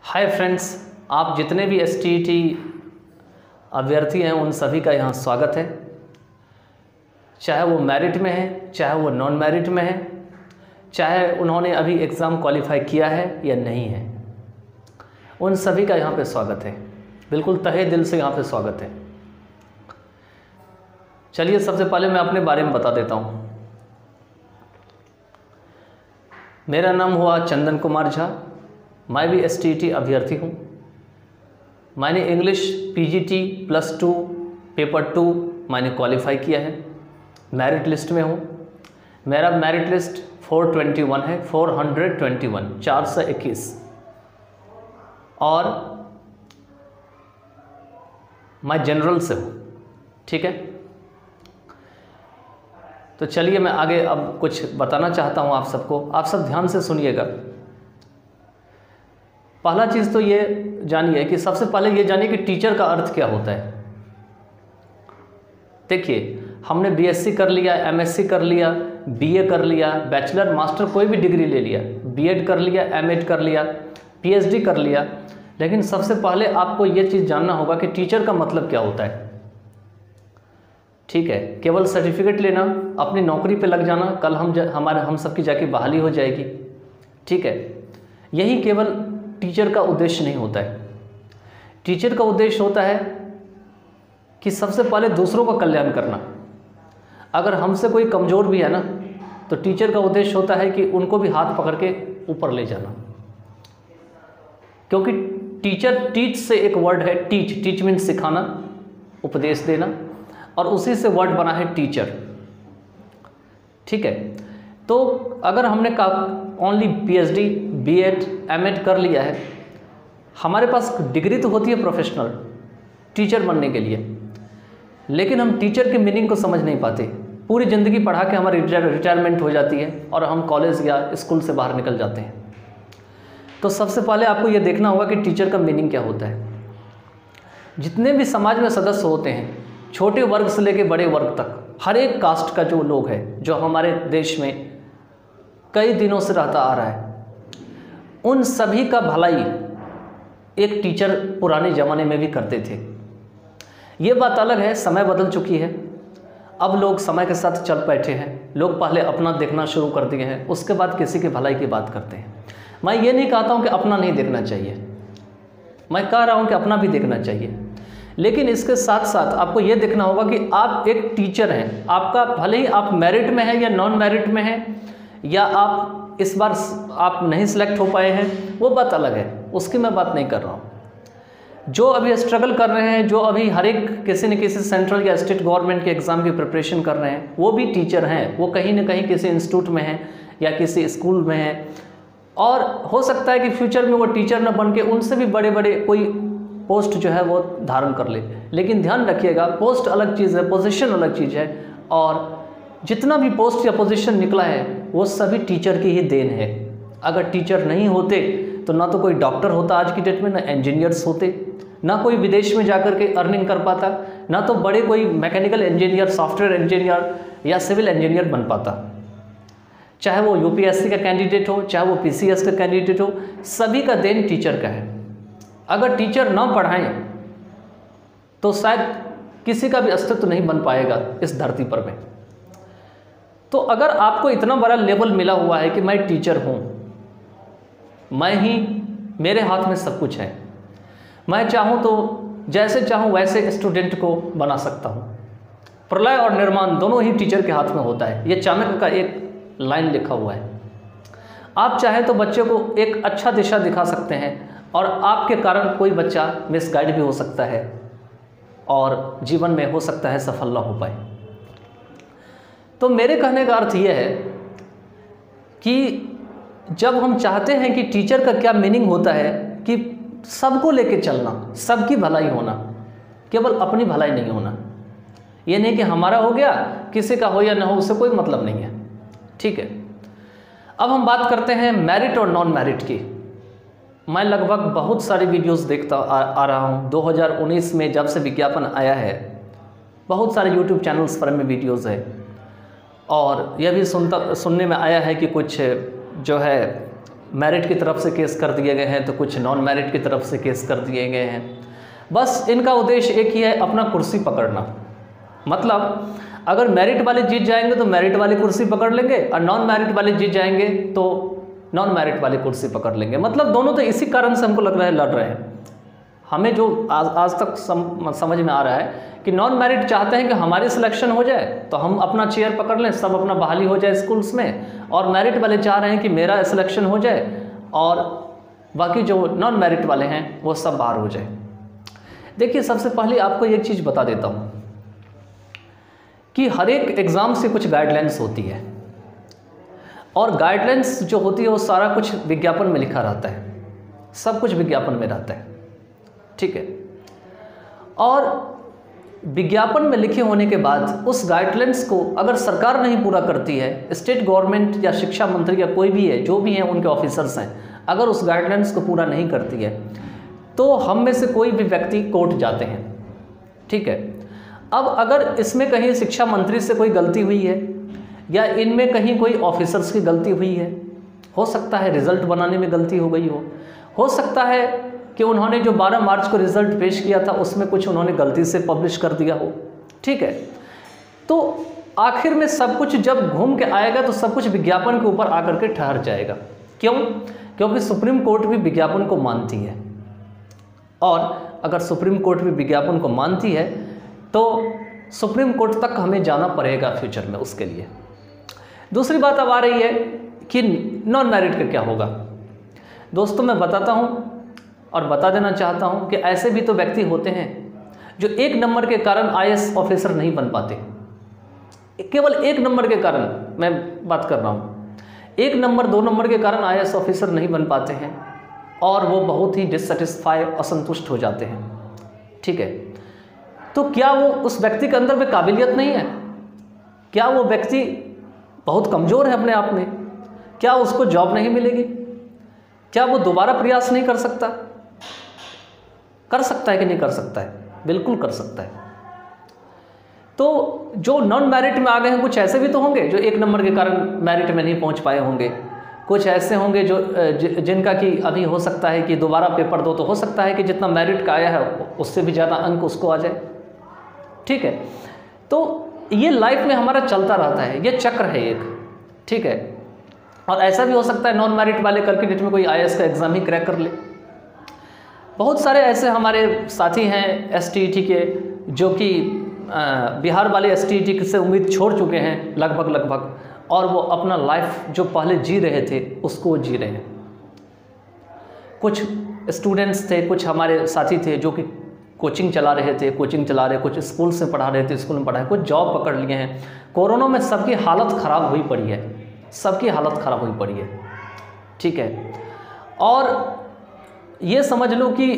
Hi friends, आप जितने भी STET अभ्यर्थी हैं उन सभी का यहाँ स्वागत है। चाहे वो मेरिट में है, चाहे वो नॉन मेरिट में है, चाहे उन्होंने अभी एग्ज़ाम क्वालिफाई किया है या नहीं है, उन सभी का यहाँ पे स्वागत है। बिल्कुल तहे दिल से यहाँ पे स्वागत है। चलिए सबसे पहले मैं अपने बारे में बता देता हूँ। मेरा नाम हुआ चंदन कुमार झा। मैं भी STET अभ्यर्थी हूँ। मैंने इंग्लिश PGT +2 पेपर 2 मैंने क्वालिफाई किया है। मेरिट लिस्ट में हूँ। मेरा मेरिट लिस्ट 421 है, 421 421। और मैं जनरल से हूँ। ठीक है, तो चलिए मैं आगे अब कुछ बताना चाहता हूँ आप सबको। आप सब ध्यान से सुनिएगा। पहला चीज़ तो ये जानिए कि सबसे पहले ये जानिए कि टीचर का अर्थ क्या होता है। देखिए, हमने BSc कर लिया, MSc कर लिया, BA कर लिया, बैचलर मास्टर कोई भी डिग्री ले लिया, B.Ed कर लिया, M.Ed कर लिया, PhD कर लिया, लेकिन सबसे पहले आपको ये चीज़ जानना होगा कि टीचर का मतलब क्या होता है। ठीक है, केवल सर्टिफिकेट लेना, अपनी नौकरी पे लग जाना, कल हम सबकी जाके बहाली हो जाएगी। ठीक है, यही केवल टीचर का उद्देश्य नहीं होता है। टीचर का उद्देश्य होता है कि सबसे पहले दूसरों का कल्याण करना। अगर हमसे कोई कमज़ोर भी है ना, तो टीचर का उद्देश्य होता है कि उनको भी हाथ पकड़ के ऊपर ले जाना। क्योंकि टीचर, टीच से एक वर्ड है टीच। टीच मीन्स सिखाना, उपदेश देना, और उसी से वर्ड बना है टीचर। ठीक है, तो अगर हमने ओनली PhD B.Ed M.Ed कर लिया है, हमारे पास डिग्री तो होती है प्रोफेशनल टीचर बनने के लिए, लेकिन हम टीचर के मीनिंग को समझ नहीं पाते। पूरी ज़िंदगी पढ़ा के हमारी रिटायरमेंट हो जाती है और हम कॉलेज या स्कूल से बाहर निकल जाते हैं। तो सबसे पहले आपको ये देखना होगा कि टीचर का मीनिंग क्या होता है। जितने भी समाज में सदस्य होते हैं, छोटे वर्ग से लेकर बड़े वर्ग तक, हर एक कास्ट का जो लोग है, जो हमारे देश में कई दिनों से रहता आ रहा है, उन सभी का भलाई एक टीचर पुराने ज़माने में भी करते थे। ये बात अलग है, समय बदल चुकी है। अब लोग समय के साथ चल बैठे हैं। लोग पहले अपना देखना शुरू कर दिए हैं, उसके बाद किसी की भलाई की बात करते हैं। मैं ये नहीं कहता हूँ कि अपना नहीं देखना चाहिए, मैं कह रहा हूँ कि अपना भी देखना चाहिए, लेकिन इसके साथ साथ आपको ये देखना होगा कि आप एक टीचर हैं। आपका भले ही आप मेरिट में हैं या नॉन मेरिट में हैं, या आप इस बार आप नहीं सिलेक्ट हो पाए हैं, वो बात अलग है, उसकी मैं बात नहीं कर रहा हूँ। जो अभी स्ट्रगल कर रहे हैं, जो अभी हर एक किसी न किसी सेंट्रल या स्टेट गवर्नमेंट के एग्ज़ाम की प्रिपरेशन कर रहे हैं, वो भी टीचर हैं। वो कहीं ना कहीं किसी इंस्टीट्यूट में हैं या किसी स्कूल में हैं, और हो सकता है कि फ्यूचर में वो टीचर न बन के उनसे भी बड़े बड़े कोई पोस्ट जो है वो धारण कर ले। लेकिन ध्यान रखिएगा, पोस्ट अलग चीज़ है, पोजीशन अलग चीज़ है, और जितना भी पोस्ट या पोजीशन निकला है वो सभी टीचर की ही देन है। अगर टीचर नहीं होते तो ना तो कोई डॉक्टर होता आज की डेट में, ना इंजीनियर्स होते, ना कोई विदेश में जाकर के अर्निंग कर पाता, ना तो बड़े कोई मैकेनिकल इंजीनियर, सॉफ्टवेयर इंजीनियर या सिविल इंजीनियर बन पाता। चाहे वो UPSC का कैंडिडेट हो, चाहे वो PCS का कैंडिडेट हो, सभी का देन टीचर का है। अगर टीचर ना पढ़ाएं तो शायद किसी का भी अस्तित्व नहीं बन पाएगा इस धरती पर में। तो अगर आपको इतना बड़ा लेवल मिला हुआ है कि मैं टीचर हूँ, मैं ही, मेरे हाथ में सब कुछ है, मैं चाहूँ तो जैसे चाहूँ वैसे स्टूडेंट को बना सकता हूँ। प्रलय और निर्माण दोनों ही टीचर के हाथ में होता है। ये चाणक्य का एक लाइन लिखा हुआ है। आप चाहें तो बच्चे को एक अच्छा दिशा दिखा सकते हैं, और आपके कारण कोई बच्चा मिसगाइड भी हो सकता है और जीवन में हो सकता है सफल ना हो पाए। तो मेरे कहने का अर्थ यह है कि जब हम चाहते हैं कि टीचर का क्या मीनिंग होता है कि सबको लेके चलना, सबकी भलाई होना, केवल अपनी भलाई नहीं होना। ये नहीं कि हमारा हो गया, किसी का हो या ना हो उससे कोई मतलब नहीं है। ठीक है, अब हम बात करते हैं मेरिट और नॉन मेरिट की। मैं लगभग बहुत सारी वीडियोस देखता आ रहा हूँ। 2019 में जब से विज्ञापन आया है, बहुत सारे YouTube चैनल्स पर में वीडियोस है, और यह भी सुनने में आया है कि कुछ जो है मेरिट की तरफ से केस कर दिए गए हैं तो कुछ नॉन मेरिट की तरफ से केस कर दिए गए हैं। बस इनका उद्देश्य एक ही है, अपना कुर्सी पकड़ना। मतलब अगर मेरिट वाले जीत जाएंगे तो मेरिट वाली कुर्सी पकड़ लेंगे, और नॉन मेरिट वाले जीत जाएंगे तो नॉन मेरिट वाली कुर्सी पकड़ लेंगे। मतलब दोनों तो इसी कारण से हमको लग रहा है लड़ रहे हैं। हमें जो आज तक समझ में आ रहा है कि नॉन मेरिट चाहते हैं कि हमारी सिलेक्शन हो जाए तो हम अपना चेयर पकड़ लें, सब अपना बहाली हो जाए स्कूल्स में, और मेरिट वाले चाह रहे हैं कि मेरा सिलेक्शन हो जाए और बाकी जो नॉन मेरिट वाले हैं वो सब बाहर हो जाए। देखिए, सबसे पहले आपको एक चीज़ बता देता हूँ कि हर एक एग्ज़ाम से कुछ गाइडलाइंस होती है, और गाइडलाइंस जो होती है वो सारा कुछ विज्ञापन में लिखा रहता है, सब कुछ विज्ञापन में रहता है, ठीक है। और विज्ञापन में लिखे होने के बाद उस गाइडलाइंस को अगर सरकार नहीं पूरा करती है, स्टेट गवर्नमेंट या शिक्षा मंत्री या कोई भी है, जो भी हैं उनके ऑफिसर्स हैं, अगर उस गाइडलाइंस को पूरा नहीं करती है तो हम में से कोई भी व्यक्ति कोर्ट जाते हैं, ठीक है। अब अगर इसमें कहीं शिक्षा मंत्री से कोई गलती हुई है या इनमें कहीं कोई ऑफिसर्स की गलती हुई है, हो सकता है रिज़ल्ट बनाने में गलती हो गई हो सकता है कि उन्होंने जो 12 मार्च को रिज़ल्ट पेश किया था उसमें कुछ उन्होंने गलती से पब्लिश कर दिया हो, ठीक है। तो आखिर में सब कुछ जब घूम के आएगा तो सब कुछ विज्ञापन के ऊपर आकर के ठहर जाएगा। क्यों? क्योंकि सुप्रीम कोर्ट भी विज्ञापन को मानती है, और अगर सुप्रीम कोर्ट भी विज्ञापन को मानती है तो सुप्रीम कोर्ट तक हमें जाना पड़ेगा फ्यूचर में उसके लिए। दूसरी बात अब आ रही है कि नॉन मेरिट का क्या होगा। दोस्तों, मैं बताता हूँ और बता देना चाहता हूँ कि ऐसे भी तो व्यक्ति होते हैं जो 1 नंबर के कारण IAS ऑफिसर नहीं बन पाते। केवल 1 नंबर के कारण मैं बात कर रहा हूँ, 1 नंबर 2 नंबर के कारण IAS ऑफिसर नहीं बन पाते हैं और वो बहुत ही डिससेटिस्फाई, असंतुष्ट हो जाते हैं, ठीक है। तो क्या वो उस व्यक्ति के अंदर में काबिलियत नहीं है? क्या वो व्यक्ति बहुत कमज़ोर है अपने आप में? क्या उसको जॉब नहीं मिलेगी? क्या वो दोबारा प्रयास नहीं कर सकता? कर सकता है कि नहीं कर सकता है? बिल्कुल कर सकता है। तो जो नॉन मेरिट में आ गए हैं, कुछ ऐसे भी तो होंगे जो 1 नंबर के कारण मेरिट में नहीं पहुंच पाए होंगे, कुछ ऐसे होंगे जो जिनका कि अभी हो सकता है कि दोबारा पेपर दो तो हो सकता है कि जितना मेरिट का आया है उससे भी ज़्यादा अंक उसको आ जाए, ठीक है। तो ये लाइफ में हमारा चलता रहता है, ये चक्र है एक, ठीक है। और ऐसा भी हो सकता है नॉन मेरिट वाले करके डेट में कोई IAS का एग्ज़ाम ही क्रैक कर ले। बहुत सारे ऐसे हमारे साथी हैं STET के जो कि बिहार वाले STET से उम्मीद छोड़ चुके हैं लगभग, और वो अपना लाइफ जो पहले जी रहे थे उसको जी रहे हैं। कुछ स्टूडेंट्स थे, कुछ हमारे साथी थे जो कि कोचिंग चला रहे थे, कुछ स्कूल से पढ़ा रहे थे, स्कूल में पढ़ा है, कुछ जॉब पकड़ लिए हैं। कोरोना में सबकी हालत ख़राब हुई पड़ी है, सबकी हालत ख़राब हुई पड़ी है, ठीक है। और ये समझ लो कि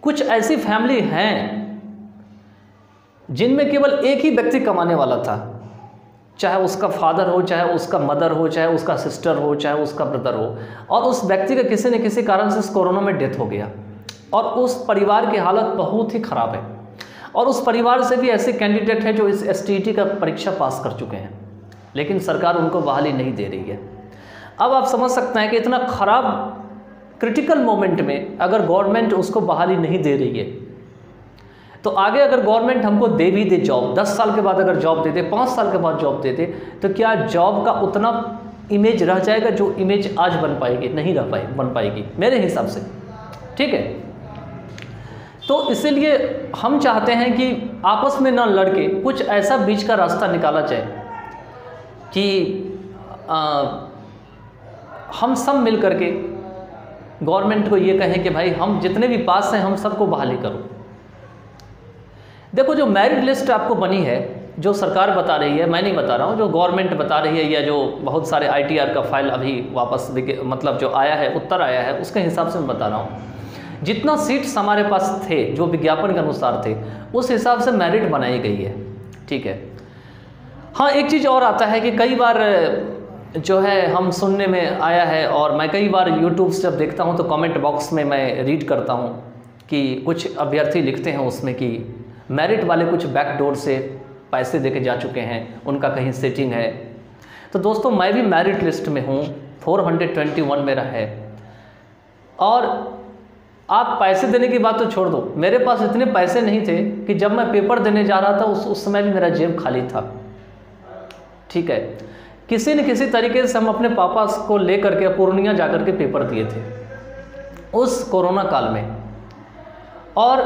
कुछ ऐसी फैमिली हैं जिनमें केवल एक ही व्यक्ति कमाने वाला था, चाहे उसका फादर हो, चाहे उसका मदर हो, चाहे उसका सिस्टर हो, चाहे उसका ब्रदर हो, और उस व्यक्ति का किसी न किसी कारण से इस कोरोना में डेथ हो गया, और उस परिवार की हालत बहुत ही ख़राब है। और उस परिवार से भी ऐसे कैंडिडेट हैं जो इस STET का परीक्षा पास कर चुके हैं, लेकिन सरकार उनको बहाली नहीं दे रही है। अब आप समझ सकते हैं कि इतना ख़राब क्रिटिकल मोमेंट में अगर गवर्नमेंट उसको बहाली नहीं दे रही है तो आगे अगर गवर्नमेंट हमको दे भी दे जॉब, 10 साल के बाद अगर जॉब दे दे, 5 साल के बाद जॉब दे दे, तो क्या जॉब का उतना इमेज रह जाएगा जो इमेज आज बन पाएगी? नहीं बन पाएगी मेरे हिसाब से, ठीक है। तो इसीलिए हम चाहते हैं कि आपस में ना लड़के कुछ ऐसा बीच का रास्ता निकाला जाए कि हम सब मिल करके गवर्नमेंट को ये कहें कि भाई हम जितने भी पास हैं हम सबको बहाली करो। देखो, जो मेरिट लिस्ट आपको बनी है, जो सरकार बता रही है, मैं नहीं बता रहा हूँ, जो गवर्नमेंट बता रही है, या जो बहुत सारे ITR का फाइल अभी वापस मतलब जो आया है, उत्तर आया है, उसके हिसाब से मैं बता रहा हूँ। जितना सीट्स हमारे पास थे जो विज्ञापन के अनुसार थे उस हिसाब से मेरिट बनाई गई है, ठीक है। हाँ, एक चीज़ और आता है कि कई बार जो है हम सुनने में आया है, और मैं कई बार यूट्यूब से जब देखता हूँ तो कमेंट बॉक्स में मैं रीड करता हूँ कि कुछ अभ्यर्थी लिखते हैं उसमें कि मेरिट वाले कुछ बैकडोर से पैसे देके जा चुके हैं, उनका कहीं सेटिंग है। तो दोस्तों, मैं भी मेरिट लिस्ट में हूँ, 421 मेरा है। और आप पैसे देने की बात तो छोड़ दो, मेरे पास इतने पैसे नहीं थे कि जब मैं पेपर देने जा रहा था उस समय भी मेरा जेब खाली था। ठीक है, किसी न किसी तरीके से हम अपने पापा को लेकर के पूर्णिया जाकर के पेपर दिए थे उस कोरोना काल में। और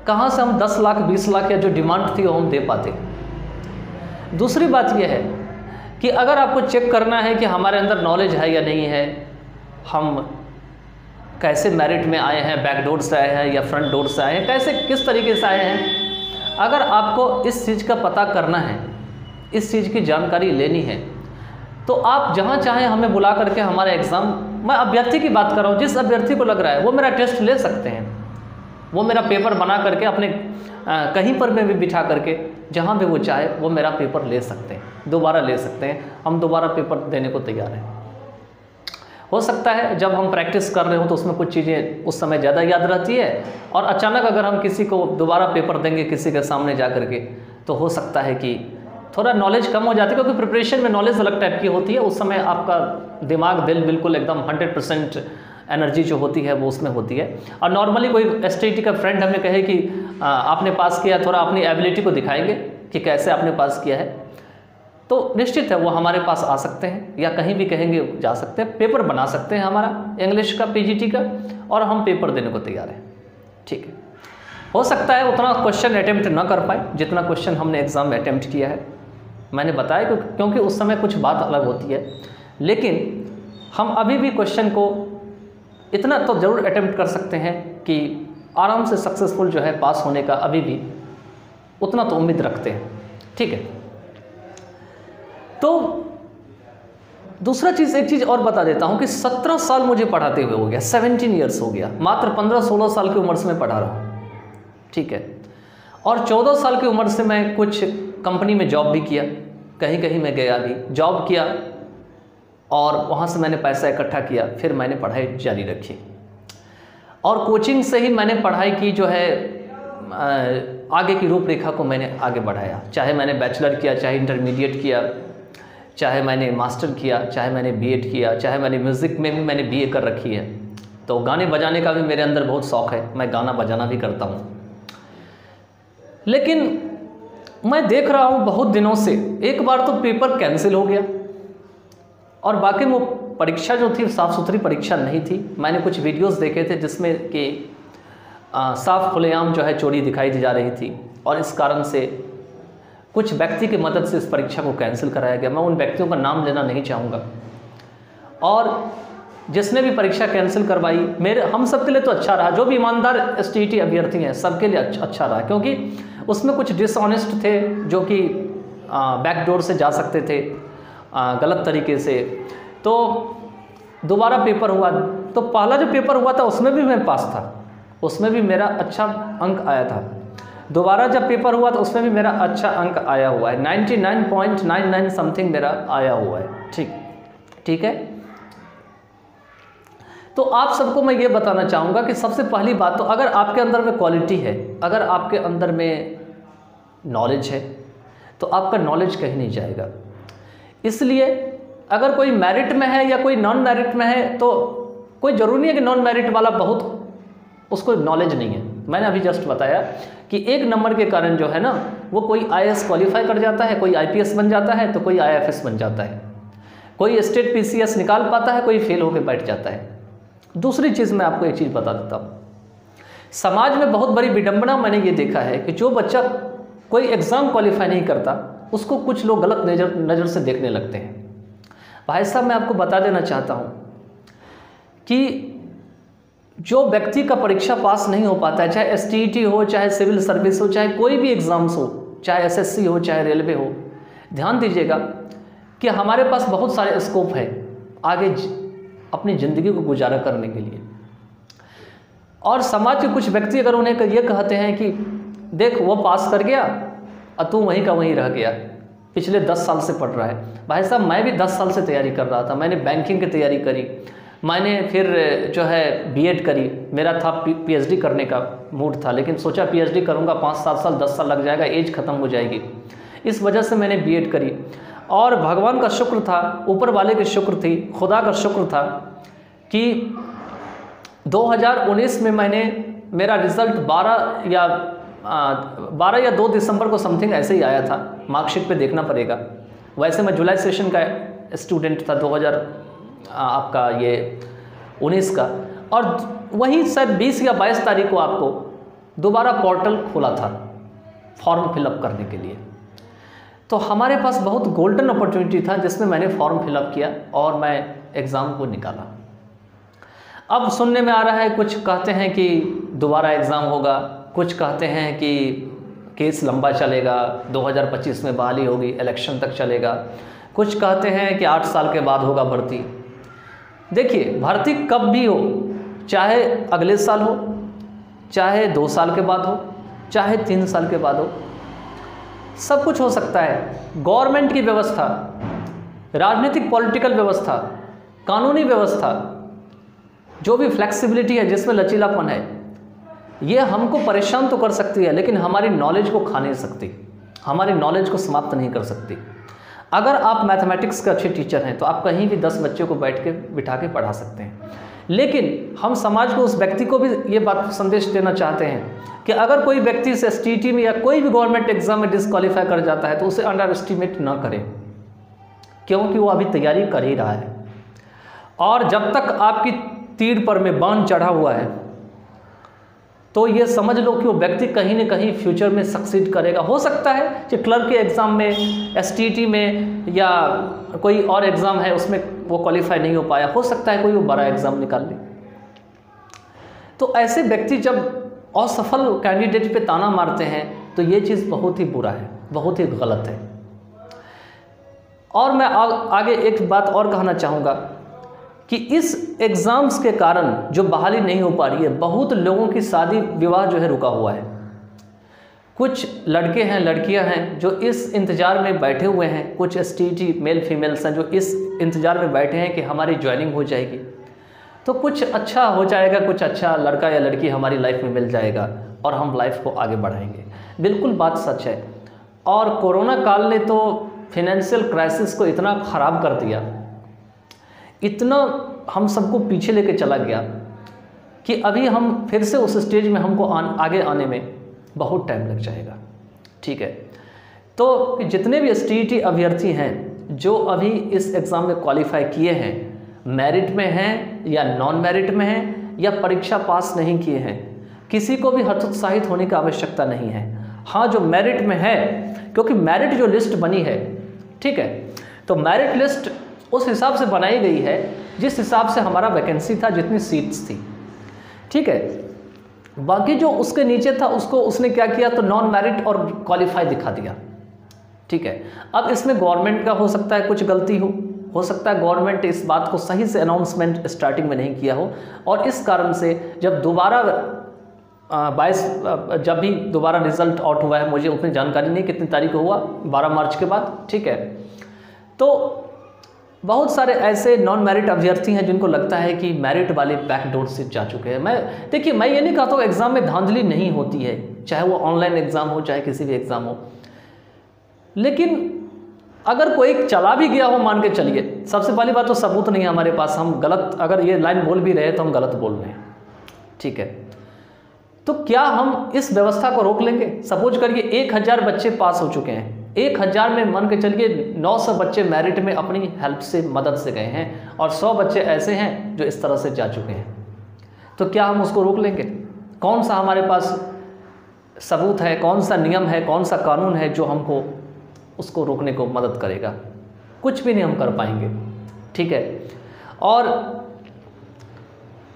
कहाँ से हम 10 लाख 20 लाख या जो डिमांड थी वो हम दे पाते। दूसरी बात यह है कि अगर आपको चेक करना है कि हमारे अंदर नॉलेज है या नहीं है, हम कैसे मेरिट में आए हैं, बैक डोर से आए हैं या फ्रंट डोर से आए हैं, कैसे किस तरीके से आए हैं, अगर आपको इस चीज़ का पता करना है, इस चीज़ की जानकारी लेनी है, तो आप जहाँ चाहें हमें बुला करके हमारा एग्ज़ाम, मैं अभ्यर्थी की बात कर रहा हूँ, जिस अभ्यर्थी को लग रहा है वो मेरा टेस्ट ले सकते हैं, वो मेरा पेपर बना करके अपने कहीं पर में भी बिठा करके जहाँ भी वो चाहे वो मेरा पेपर ले सकते हैं, दोबारा ले सकते हैं। हम दोबारा पेपर देने को तैयार हैं। हो सकता है जब हम प्रैक्टिस कर रहे हो तो उसमें कुछ चीज़ें उस समय ज़्यादा याद रहती है, और अचानक अगर हम किसी को दोबारा पेपर देंगे किसी के सामने जा करके, तो हो सकता है कि थोड़ा नॉलेज कम हो जाती है, क्योंकि प्रिपरेशन में नॉलेज अलग टाइप की होती है। उस समय आपका दिमाग दिल बिल्कुल एकदम 100% एनर्जी जो होती है वो उसमें होती है। और नॉर्मली कोई STT का फ्रेंड हमें कहे कि आपने पास किया, थोड़ा अपनी एबिलिटी को दिखाएंगे कि कैसे आपने पास किया है, तो निश्चित है वो हमारे पास आ सकते हैं, या कहीं भी कहेंगे जा सकते हैं, पेपर बना सकते हैं हमारा इंग्लिश का PGT का, और हम पेपर देने को तैयार हैं। ठीक है, हो सकता है उतना क्वेश्चन अटैम्प्ट ना कर पाए जितना क्वेश्चन हमने एग्ज़ाम में अटैम्प्ट किया है। मैंने बताया क्योंकि उस समय कुछ बात अलग होती है, लेकिन हम अभी भी क्वेश्चन को इतना तो ज़रूर अटैम्प्ट कर सकते हैं कि आराम से सक्सेसफुल जो है पास होने का अभी भी उतना तो उम्मीद रखते हैं। ठीक है, तो दूसरा चीज़, एक चीज़ और बता देता हूं कि 17 साल मुझे पढ़ाते हुए हो गया, 17 ईयर्स हो गया, मात्र 15-16 साल की उम्र से मैं पढ़ा रहा हूँ। ठीक है, और 14 साल की उम्र से मैं कुछ कंपनी में जॉब भी किया, कहीं कहीं मैं गया भी, जॉब किया, और वहाँ से मैंने पैसा इकट्ठा किया, फिर मैंने पढ़ाई जारी रखी, और कोचिंग से ही मैंने पढ़ाई की जो है आगे की रूपरेखा को मैंने आगे बढ़ाया। चाहे मैंने बैचलर किया, चाहे इंटरमीडिएट किया, चाहे मैंने मास्टर किया, चाहे मैंने BEd किया, चाहे मैंने म्यूज़िक में भी मैंने BA कर रखी है। तो गाने बजाने का भी मेरे अंदर बहुत शौक़ है, मैं गाना बजाना भी करता हूँ। लेकिन मैं देख रहा हूँ बहुत दिनों से, एक बार तो पेपर कैंसिल हो गया, और बाकी वो परीक्षा जो थी साफ़ सुथरी परीक्षा नहीं थी। मैंने कुछ वीडियोस देखे थे जिसमें कि साफ खुलेआम जो है चोरी दिखाई दी जा रही थी, और इस कारण से कुछ व्यक्ति की मदद से इस परीक्षा को कैंसिल कराया गया। मैं उन व्यक्तियों का नाम लेना नहीं चाहूँगा, और जिसने भी परीक्षा कैंसिल करवाई, हम सब के लिए तो अच्छा रहा, जो भी ईमानदार STT अभ्यर्थी हैं सबके लिए अच्छा रहा, क्योंकि उसमें कुछ डिसऑनेस्ट थे जो कि बैकडोर से जा सकते थे गलत तरीके से। तो दोबारा पेपर हुआ, तो पहला जो पेपर हुआ था उसमें भी मैं पास था, उसमें भी मेरा अच्छा अंक आया था। दोबारा जब पेपर हुआ तो उसमें भी मेरा अच्छा अंक आया हुआ है, 99.99 समथिंग मेरा आया हुआ है। ठीक है, तो आप सबको मैं ये बताना चाहूँगा कि सबसे पहली बात तो, अगर आपके अंदर में क्वालिटी है, अगर आपके अंदर में नॉलेज है, तो आपका नॉलेज कहीं नहीं जाएगा। इसलिए अगर कोई मेरिट में है या कोई नॉन मेरिट में है, तो कोई ज़रूरी नहीं है कि नॉन मेरिट वाला बहुत उसको नॉलेज नहीं है। मैंने अभी जस्ट बताया कि एक नंबर के कारण जो है ना, वो कोई IAS क्वालिफाई कर जाता है, कोई IPS बन जाता है, तो कोई IFS बन जाता है, कोई स्टेट PCS निकाल पाता है, कोई फेल होकर बैठ जाता है। दूसरी चीज़ मैं आपको एक चीज़ बता देता हूँ, समाज में बहुत बड़ी विडंबना मैंने ये देखा है कि जो बच्चा कोई एग्ज़ाम क्वालिफाई नहीं करता, उसको कुछ लोग गलत नज़र से देखने लगते हैं। भाई साहब, मैं आपको बता देना चाहता हूँ कि जो व्यक्ति का परीक्षा पास नहीं हो पाता है, चाहे STT हो, चाहे सिविल सर्विस हो, चाहे कोई भी एग्ज़ाम्स हो, चाहे SSC हो, चाहे रेलवे हो, ध्यान दीजिएगा कि हमारे पास बहुत सारे स्कोप है आगे अपनी ज़िंदगी को गुजारा करने के लिए। और समाज के कुछ व्यक्ति अगर उन्हें ये कहते हैं कि देख वो पास कर गया और तू वहीं का वहीं रह गया, पिछले 10 साल से पढ़ रहा है। भाई साहब, मैं भी 10 साल से तैयारी कर रहा था, मैंने बैंकिंग की तैयारी करी, मैंने फिर जो है BEd करी, मेरा था PhD करने का मूड था, लेकिन सोचा PhD करूँगा 5-7 साल 10 साल लग जाएगा, एज ख़त्म हो जाएगी, इस वजह से मैंने BEd करी। और भगवान का शुक्र था, ऊपर वाले की शुक्र थी, खुदा का शुक्र था कि 2019 में मेरा रिज़ल्ट 12 या 2 दिसंबर को समथिंग ऐसे ही आया था, मार्कशीट पे देखना पड़ेगा। वैसे मैं जुलाई सेशन का स्टूडेंट था 2019 का, और वही शायद 20 या 22 तारीख को आपको दोबारा पोर्टल खोला था फॉर्म फिलअप करने के लिए। तो हमारे पास बहुत गोल्डन अपॉर्चुनिटी था जिसमें मैंने फॉर्म फिलअप किया और मैं एग्ज़ाम को निकाला। अब सुनने में आ रहा है, कुछ कहते हैं कि दोबारा एग्ज़ाम होगा, कुछ कहते हैं कि केस लंबा चलेगा, 2025 में बहाली होगी, इलेक्शन तक चलेगा, कुछ कहते हैं कि 8 साल के बाद होगा भर्ती। देखिए, भर्ती कब भी हो, चाहे अगले साल हो, चाहे 2 साल के बाद हो, चाहे 3 साल के बाद हो, सब कुछ हो सकता है। गवर्नमेंट की व्यवस्था, राजनीतिक पॉलिटिकल व्यवस्था, कानूनी व्यवस्था, जो भी फ्लेक्सिबिलिटी है, जिसमें लचीलापन है, ये हमको परेशान तो कर सकती है, लेकिन हमारी नॉलेज को खा नहीं सकती, हमारी नॉलेज को समाप्त नहीं कर सकती। अगर आप मैथमेटिक्स के अच्छे टीचर हैं तो आप कहीं भी 10 बच्चों को बिठा के पढ़ा सकते हैं, लेकिन हम समाज को, उस व्यक्ति को भी ये बात संदेश देना चाहते हैं कि अगर कोई व्यक्ति से STT में या कोई भी गवर्नमेंट एग्जाम में डिस्क्वालीफाई कर जाता है तो उसे अंडर एस्टिमेट ना करें, क्योंकि वो अभी तैयारी कर ही रहा है। और जब तक आपकी तीर पर में बाण चढ़ा हुआ है तो ये समझ लो कि वो व्यक्ति कहीं ना कहीं फ्यूचर में सक्सीड करेगा। हो सकता है कि क्लर्क के एग्ज़ाम में, STT में, या कोई और एग्ज़ाम है उसमें वो क्वालिफाई नहीं हो पाया, हो सकता है कोई वो बड़ा एग्ज़ाम निकाल ले। तो ऐसे व्यक्ति जब असफल कैंडिडेट पे ताना मारते हैं तो ये चीज़ बहुत ही बुरा है, बहुत ही गलत है। और मैं आगे एक बात और कहना चाहूँगा कि इस एग्ज़ाम्स के कारण जो बहाली नहीं हो पा रही है, बहुत लोगों की शादी विवाह जो है रुका हुआ है। कुछ लड़के हैं, लड़कियां हैं जो इस इंतज़ार में बैठे हुए हैं, कुछ STT मेल फीमेल्स हैं जो इस इंतज़ार में बैठे हैं कि हमारी ज्वाइनिंग हो जाएगी तो कुछ अच्छा हो जाएगा, कुछ अच्छा लड़का या लड़की हमारी लाइफ में मिल जाएगा और हम लाइफ को आगे बढ़ाएंगे। बिल्कुल बात सच है। और कोरोना काल ने तो फिनेंशियल क्राइसिस को इतना ख़राब कर दिया, इतना हम सबको पीछे लेके चला गया कि अभी हम फिर से उस स्टेज में हमको आगे आने में बहुत टाइम लग जाएगा। ठीक है, तो जितने भी STT अभ्यर्थी हैं जो अभी इस एग्ज़ाम में क्वालिफाई किए हैं, मेरिट में हैं या नॉन मेरिट में हैं या परीक्षा पास नहीं किए हैं, किसी को भी हतोत्साहित होने की आवश्यकता नहीं है। हाँ, जो मेरिट में है, क्योंकि मेरिट जो लिस्ट बनी है, ठीक है, तो मेरिट लिस्ट उस हिसाब से बनाई गई है जिस हिसाब से हमारा वैकेंसी था, जितनी सीट्स थी। ठीक है, बाकी जो उसके नीचे था उसको उसने क्या किया, तो नॉन मेरिट और क्वालिफाई दिखा दिया। ठीक है, अब इसमें गवर्नमेंट का हो सकता है कुछ गलती हो सकता है गवर्नमेंट इस बात को सही से अनाउंसमेंट स्टार्टिंग में नहीं किया हो, और इस कारण से जब दोबारा 22 जब भी दोबारा रिजल्ट आउट हुआ है, मुझे उतनी जानकारी नहीं कितनी तारीख को हुआ, 12 मार्च के बाद। ठीक है, तो बहुत सारे ऐसे नॉन मेरिट अभ्यर्थी हैं जिनको लगता है कि मेरिट वाले बैकडोर से जा चुके हैं। देखिए, मैं ये नहीं कहता हूँ एग्ज़ाम में धांधली नहीं होती है, चाहे वो ऑनलाइन एग्ज़ाम हो, चाहे किसी भी एग्ज़ाम हो, लेकिन अगर कोई चला भी गया हो, मान के चलिए, सबसे पहली बात तो सबूत नहीं है हमारे पास, हम गलत अगर ये लाइन बोल भी रहे हैं तो हम गलत बोल रहे हैं। ठीक है, तो क्या हम इस व्यवस्था को रोक लेंगे? सपोज करिए 1000 बच्चे पास हो चुके हैं, 1000 में मान के चलिए 900 बच्चे मेरिट में अपनी हेल्प से, मदद से गए हैं, और 100 बच्चे ऐसे हैं जो इस तरह से जा चुके हैं। तो क्या हम उसको रोक लेंगे? कौन सा हमारे पास सबूत है, कौन सा नियम है, कौन सा कानून है जो हमको उसको रोकने को मदद करेगा? कुछ भी नहीं हम कर पाएंगे। ठीक है, और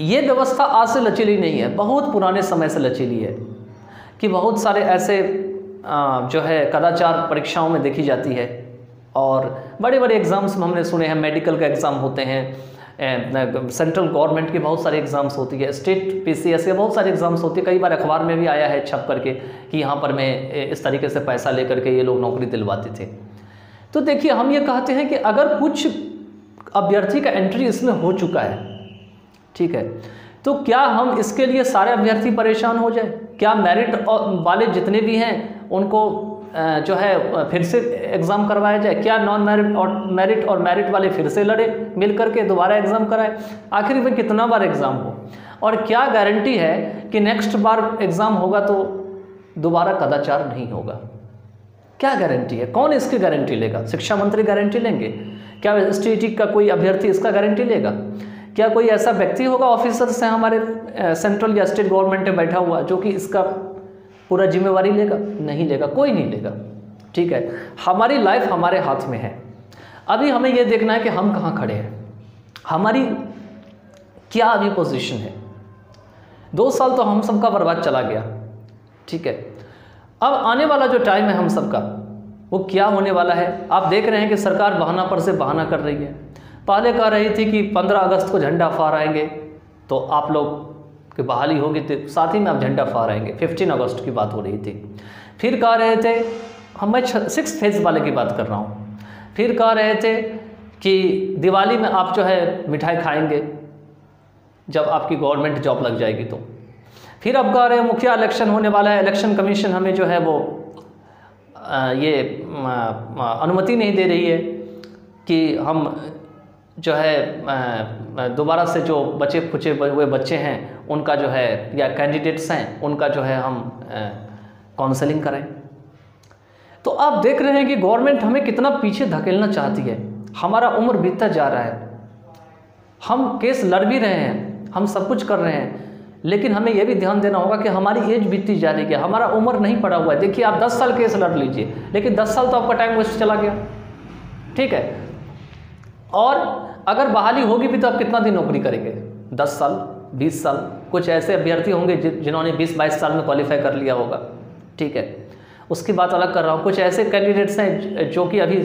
ये व्यवस्था आज से लचीली नहीं है, बहुत पुराने समय से लचीली है कि बहुत सारे ऐसे जो है कदाचार परीक्षाओं में देखी जाती है, और बड़े बड़े एग्ज़ाम्स में हमने सुने हैं, मेडिकल का एग्ज़ाम होते हैं, सेंट्रल गवर्नमेंट के बहुत सारे एग्ज़ाम्स होती है, स्टेट PCS के बहुत सारे एग्ज़ाम्स होती है। कई बार अखबार में भी आया है छप करके कि यहाँ पर मैं इस तरीके से पैसा लेकर के ये लोग नौकरी दिलवाते थे। तो देखिए, हम ये कहते हैं कि अगर कुछ अभ्यर्थी का एंट्री इसमें हो चुका है, ठीक है, तो क्या हम इसके लिए सारे अभ्यर्थी परेशान हो जाए? क्या मेरिट वाले जितने भी हैं उनको जो है फिर से एग्ज़ाम करवाया जाए? क्या नॉन मेरिट और मेरिट वाले फिर से लड़े मिल करके दोबारा एग्ज़ाम कराए? आखिर में कितना बार एग्ज़ाम हो? और क्या गारंटी है कि नेक्स्ट बार एग्ज़ाम होगा तो दोबारा कदाचार नहीं होगा? क्या गारंटी है? कौन इसकी गारंटी लेगा? शिक्षा मंत्री गारंटी लेंगे? क्या एसटीईटी का कोई अभ्यर्थी इसका गारंटी लेगा? क्या कोई ऐसा व्यक्ति होगा ऑफिसर्स हैं हमारे सेंट्रल या स्टेट गवर्नमेंट में बैठा हुआ जो कि इसका पूरा जिम्मेवारी लेगा? नहीं लेगा, कोई नहीं लेगा। ठीक है, हमारी लाइफ हमारे हाथ में है। अभी हमें यह देखना है कि हम कहाँ खड़े हैं, हमारी क्या अभी पोजीशन है। 2 साल तो हम सबका बर्बाद चला गया। ठीक है, अब आने वाला जो टाइम है हम सबका, वो क्या होने वाला है? आप देख रहे हैं कि सरकार बहाना पर से बहाना कर रही है। पहले कह रही थी कि 15 अगस्त को झंडा फहराएंगे तो आप लोग की बहाली होगी, तो साथ ही में आप झंडा फहराएंगे। 15 अगस्त की बात हो रही थी। फिर कह रहे थे, मैं 6th फेज वाले की बात कर रहा हूँ, फिर कह रहे थे कि दिवाली में आप जो है मिठाई खाएंगे जब आपकी गवर्नमेंट जॉब लग जाएगी तो। फिर अब कह रहे हैं मुखिया इलेक्शन होने वाला है, इलेक्शन कमीशन हमें जो है वो ये अनुमति नहीं दे रही है कि हम जो है दोबारा से जो बचे खुचे हुए बच्चे हैं उनका जो है, या कैंडिडेट्स हैं उनका जो है हम काउंसलिंग करें। तो आप देख रहे हैं कि गवर्नमेंट हमें कितना पीछे धकेलना चाहती है। हमारा उम्र बीतता जा रहा है, हम केस लड़ भी रहे हैं, हम सब कुछ कर रहे हैं, लेकिन हमें यह भी ध्यान देना होगा कि हमारी एज बीतती जा रही है, हमारा उम्र नहीं पड़ा हुआ है। देखिए आप 10 साल केस लड़ लीजिए, लेकिन 10 साल तो आपका टाइम वेस्ट चला गया। ठीक है, और अगर बहाली होगी भी तो आप कितना दिन नौकरी करेंगे? 10 साल, 20 साल? कुछ ऐसे अभ्यर्थी होंगे जिन्होंने 20-22 साल में क्वालिफाई कर लिया होगा। ठीक है, उसकी बात अलग कर रहा हूँ। कुछ ऐसे कैंडिडेट्स हैं जो कि अभी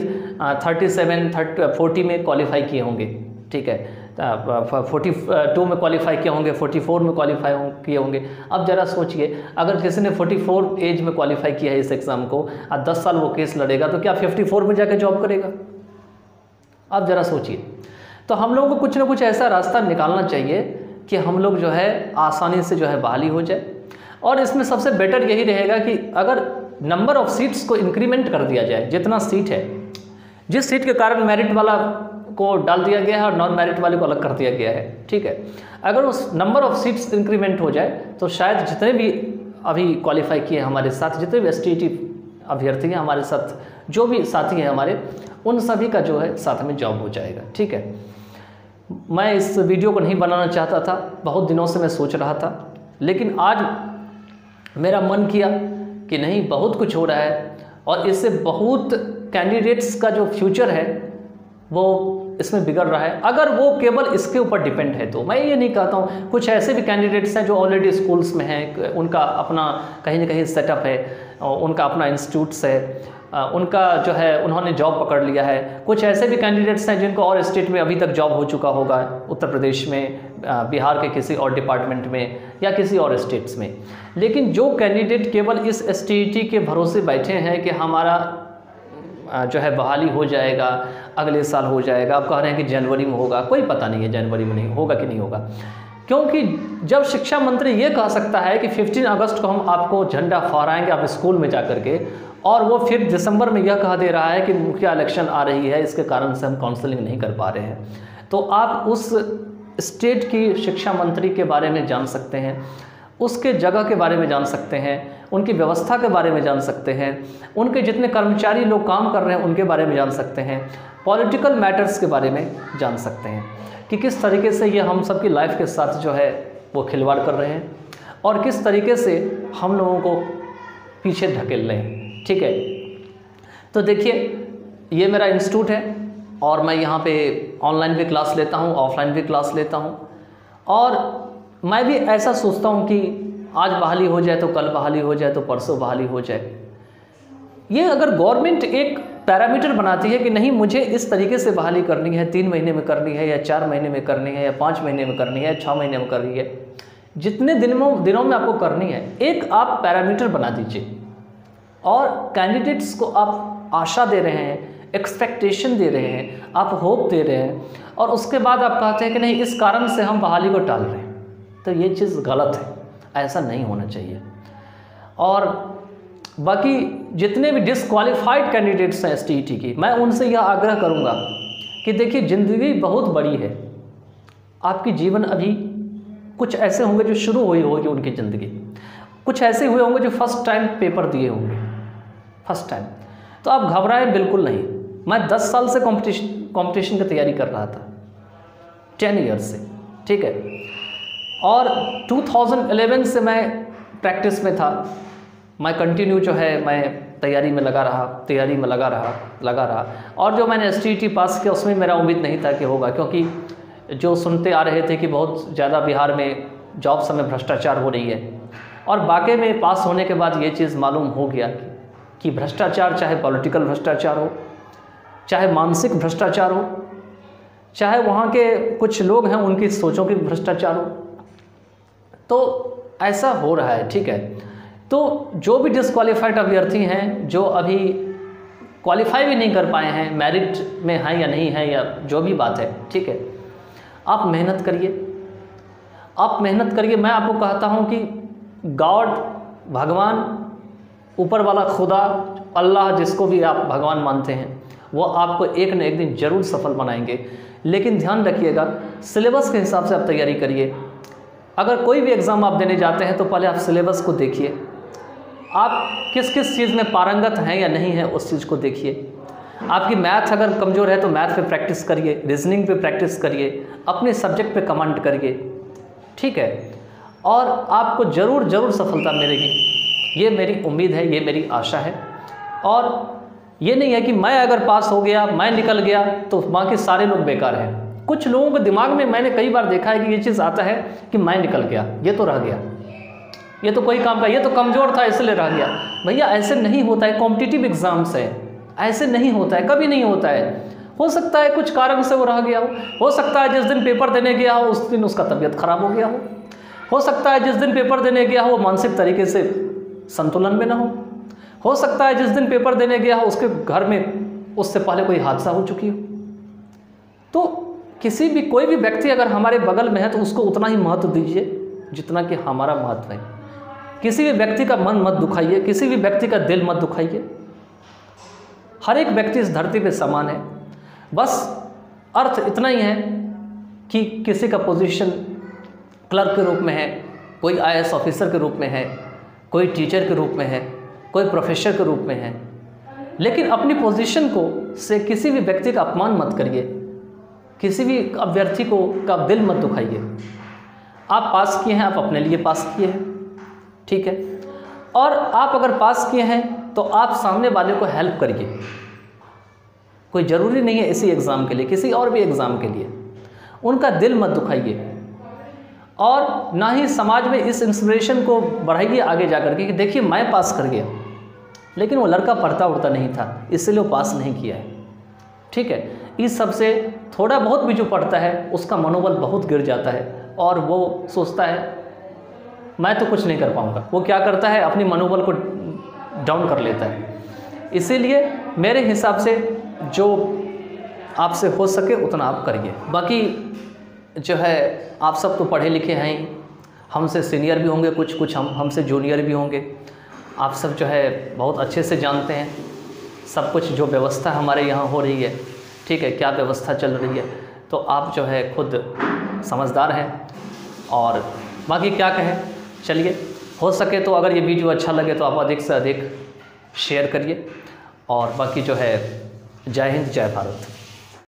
40 में क्वालिफाई किए होंगे। ठीक है, 42 में क्वालिफाई किए होंगे, 44 में क्वालिफाई किए होंगे। अब ज़रा सोचिए, अगर किसी ने 44 एज में क्वालिफाई किया है इस एग्ज़ाम को और 10 साल वो केस लड़ेगा तो क्या 54 में जाकर जॉब करेगा? अब ज़रा सोचिए। तो हम लोगों को कुछ ना कुछ ऐसा रास्ता निकालना चाहिए कि हम लोग जो है आसानी से जो है बहाली हो जाए। और इसमें सबसे बेटर यही रहेगा कि अगर नंबर ऑफ़ सीट्स को इंक्रीमेंट कर दिया जाए, जितना सीट है, जिस सीट के कारण मेरिट वाला को डाल दिया गया है और नॉन मेरिट वाले को अलग कर दिया गया है। ठीक है, अगर उस नंबर ऑफ़ सीट्स इंक्रीमेंट हो जाए तो शायद जितने भी अभी क्वालिफाई किए हमारे साथ, जितने भी एसटीईटी अभ्यर्थी हैं हमारे साथ, जो भी साथी हैं हमारे, उन सभी का जो है साथ में जॉब हो जाएगा। ठीक है, मैं इस वीडियो को नहीं बनाना चाहता था, बहुत दिनों से मैं सोच रहा था, लेकिन आज मेरा मन किया कि नहीं, बहुत कुछ हो रहा है और इससे बहुत कैंडिडेट्स का जो फ्यूचर है वो इसमें बिगड़ रहा है। अगर वो केवल इसके ऊपर डिपेंड है तो मैं ये नहीं कहता हूँ। कुछ ऐसे भी कैंडिडेट्स हैं जो ऑलरेडी स्कूल्स में हैं, उनका अपना कहीं ना कहीं सेटअप है, उनका अपना इंस्टीट्यूट्स है, उनका जो है उन्होंने जॉब पकड़ लिया है। कुछ ऐसे भी कैंडिडेट्स हैं जिनको और स्टेट में अभी तक जॉब हो चुका होगा, उत्तर प्रदेश में, बिहार के किसी और डिपार्टमेंट में या किसी और स्टेट्स में। लेकिन जो कैंडिडेट केवल इस एसटीईटी के भरोसे बैठे हैं कि हमारा जो है बहाली हो जाएगा, अगले साल हो जाएगा, आप कह रहे हैं कि जनवरी में होगा, कोई पता नहीं है जनवरी में नहीं होगा कि नहीं होगा। क्योंकि जब शिक्षा मंत्री ये कह सकता है कि 15 अगस्त को हम आपको झंडा फहराएंगे आप स्कूल में जा कर के, और वो फिर दिसंबर में यह कह दे रहा है कि मुखिया इलेक्शन आ रही है, इसके कारण से हम काउंसलिंग नहीं कर पा रहे हैं, तो आप उस स्टेट की शिक्षा मंत्री के बारे में जान सकते हैं, उसके जगह के बारे में जान सकते हैं, उनकी व्यवस्था के बारे में जान सकते हैं, उनके जितने कर्मचारी लोग काम कर रहे हैं उनके बारे में जान सकते हैं, पॉलिटिकल मैटर्स के बारे में जान सकते हैं कि किस तरीके से ये हम सबकी लाइफ के साथ जो है वो खिलवाड़ कर रहे हैं और किस तरीके से हम लोगों को पीछे धकेल रहे हैं। ठीक है, तो देखिए ये मेरा इंस्टीट्यूट है और मैं यहाँ पे ऑनलाइन भी क्लास लेता हूँ, ऑफलाइन भी क्लास लेता हूँ, और मैं भी ऐसा सोचता हूँ कि आज बहाली हो जाए तो कल बहाली हो जाए तो परसों बहाली हो जाए। ये अगर गवर्नमेंट एक पैरामीटर बनाती है कि नहीं मुझे इस तरीके से बहाली करनी है, 3 महीने में करनी है या 4 महीने में करनी है या 5 महीने में करनी है, 6 महीने में करनी है, जितने दिनों में आपको करनी है, एक आप पैरामीटर बना दीजिए और कैंडिडेट्स को आप आशा दे रहे हैं, एक्सपेक्टेशन दे रहे हैं, आप होप दे रहे हैं, और उसके बाद आप कहते हैं कि नहीं इस कारण से हम बहाली को टाल रहे हैं, तो ये चीज़ गलत है, ऐसा नहीं होना चाहिए। और बाकी जितने भी डिसक्वालीफाइड कैंडिडेट्स हैं STET की, मैं उनसे यह आग्रह करूंगा कि देखिए ज़िंदगी बहुत बड़ी है, आपकी जीवन अभी कुछ ऐसे होंगे जो शुरू हुई होगी उनकी ज़िंदगी, कुछ ऐसे हुए होंगे जो फर्स्ट टाइम पेपर दिए होंगे, फर्स्ट टाइम। तो आप घबराएं बिल्कुल नहीं। मैं 10 साल से कंपटीशन की तैयारी कर रहा था, 10 ईयर्स से, ठीक है। और 2011 से मैं प्रैक्टिस में था, मैं कंटिन्यू जो है मैं तैयारी में लगा रहा। और जो मैंने STET पास किया उसमें मेरा उम्मीद नहीं था कि होगा, क्योंकि जो सुनते आ रहे थे कि बहुत ज़्यादा बिहार में जॉब्स में भ्रष्टाचार हो रही है, और वाकई में पास होने के बाद ये चीज़ मालूम हो गया कि भ्रष्टाचार, चाहे पॉलिटिकल भ्रष्टाचार हो, चाहे मानसिक भ्रष्टाचार हो, चाहे वहाँ के कुछ लोग हैं उनकी सोचों की भ्रष्टाचार हो, तो ऐसा हो रहा है, ठीक है। तो जो भी डिसक्वालीफाइड अभ्यर्थी हैं, जो अभी क्वालिफाई भी नहीं कर पाए हैं, मेरिट में हैं या नहीं है, या जो भी बात है, ठीक है, आप मेहनत करिए। मैं आपको कहता हूँ कि गॉड, भगवान, ऊपर वाला खुदा, अल्लाह, जिसको भी आप भगवान मानते हैं, वो आपको एक न एक दिन ज़रूर सफल बनाएंगे। लेकिन ध्यान रखिएगा, सिलेबस के हिसाब से आप तैयारी करिए। अगर कोई भी एग्ज़ाम आप देने जाते हैं तो पहले आप सिलेबस को देखिए, आप किस किस चीज़ में पारंगत हैं या नहीं है, उस चीज़ को देखिए। आपकी मैथ अगर कमज़ोर है तो मैथ पे प्रैक्टिस करिए, रीजनिंग पे प्रैक्टिस करिए, अपने सब्जेक्ट पे कमेंट करिए, ठीक है, और आपको ज़रूर सफलता मिलेगी। ये मेरी उम्मीद है, ये मेरी आशा है। और ये नहीं है कि मैं अगर पास हो गया, मैं निकल गया, तो बाकी सारे लोग बेकार हैं। कुछ लोगों के दिमाग में मैंने कई बार देखा है कि ये चीज़ आता है कि मैं निकल गया, ये तो रह गया, ये तो कोई काम का, ये तो कमज़ोर था इसलिए रह गया। भैया ऐसे नहीं होता है, कॉम्पिटिटिव एग्ज़ाम्स है, ऐसे नहीं होता है, कभी नहीं होता है। हो सकता है कुछ कारण से वो रह गया हो सकता है जिस दिन पेपर देने गया हो उस दिन उसका तबीयत खराब हो गया हो सकता है जिस दिन पेपर देने गया हो वो मानसिक तरीके से संतुलन में ना हो सकता है जिस दिन पेपर देने गया हो उसके घर में उससे पहले कोई हादसा हो चुकी हो। तो कोई भी व्यक्ति अगर हमारे बगल में है तो उसको उतना ही महत्व दीजिए जितना कि हमारा महत्व है। किसी भी व्यक्ति का मन मत दुखाइए, किसी भी व्यक्ति का दिल मत दुखाइए। हर एक व्यक्ति इस धरती पे समान है, बस अर्थ इतना ही है कि किसी का पोजीशन क्लर्क के रूप में है, कोई IAS ऑफिसर के रूप में है, कोई टीचर के रूप में है, कोई प्रोफेसर के रूप में है। लेकिन अपनी पोजीशन को से किसी भी व्यक्ति का अपमान मत करिए, किसी भी अभ्यर्थी को का दिल मत दुखाइए। आप पास किए हैं, आप अपने लिए पास किए हैं, ठीक है, और आप अगर पास किए हैं तो आप सामने वाले को हेल्प करिए। कोई ज़रूरी नहीं है इसी एग्ज़ाम के लिए, किसी और भी एग्ज़ाम के लिए उनका दिल मत दुखाइए। और ना ही समाज में इस इंस्पिरेशन को बढ़ाइए आगे जा कर के कि देखिए मैं पास कर गया, लेकिन वो लड़का पढ़ता उड़ता नहीं था इसलिए वो पास नहीं किया है, ठीक है। इस सब से थोड़ा बहुत भी जो पढ़ता है उसका मनोबल बहुत गिर जाता है और वो सोचता है मैं तो कुछ नहीं कर पाऊँगा। वो क्या करता है, अपनी मनोबल को डाउन कर लेता है। इसीलिए मेरे हिसाब से जो आपसे हो सके उतना आप करिए। बाकी जो है आप सब तो पढ़े लिखे हैं ही, हमसे सीनियर भी होंगे, कुछ हमसे जूनियर भी होंगे। आप सब जो है बहुत अच्छे से जानते हैं सब कुछ जो व्यवस्था हमारे यहाँ हो रही है, ठीक है, क्या व्यवस्था चल रही है। तो आप जो है खुद समझदार हैं। और बाकी क्या कहें, चलिए हो सके तो अगर ये वीडियो अच्छा लगे तो आप अधिक से अधिक शेयर करिए। और बाकी जो है जय हिंद जय भारत।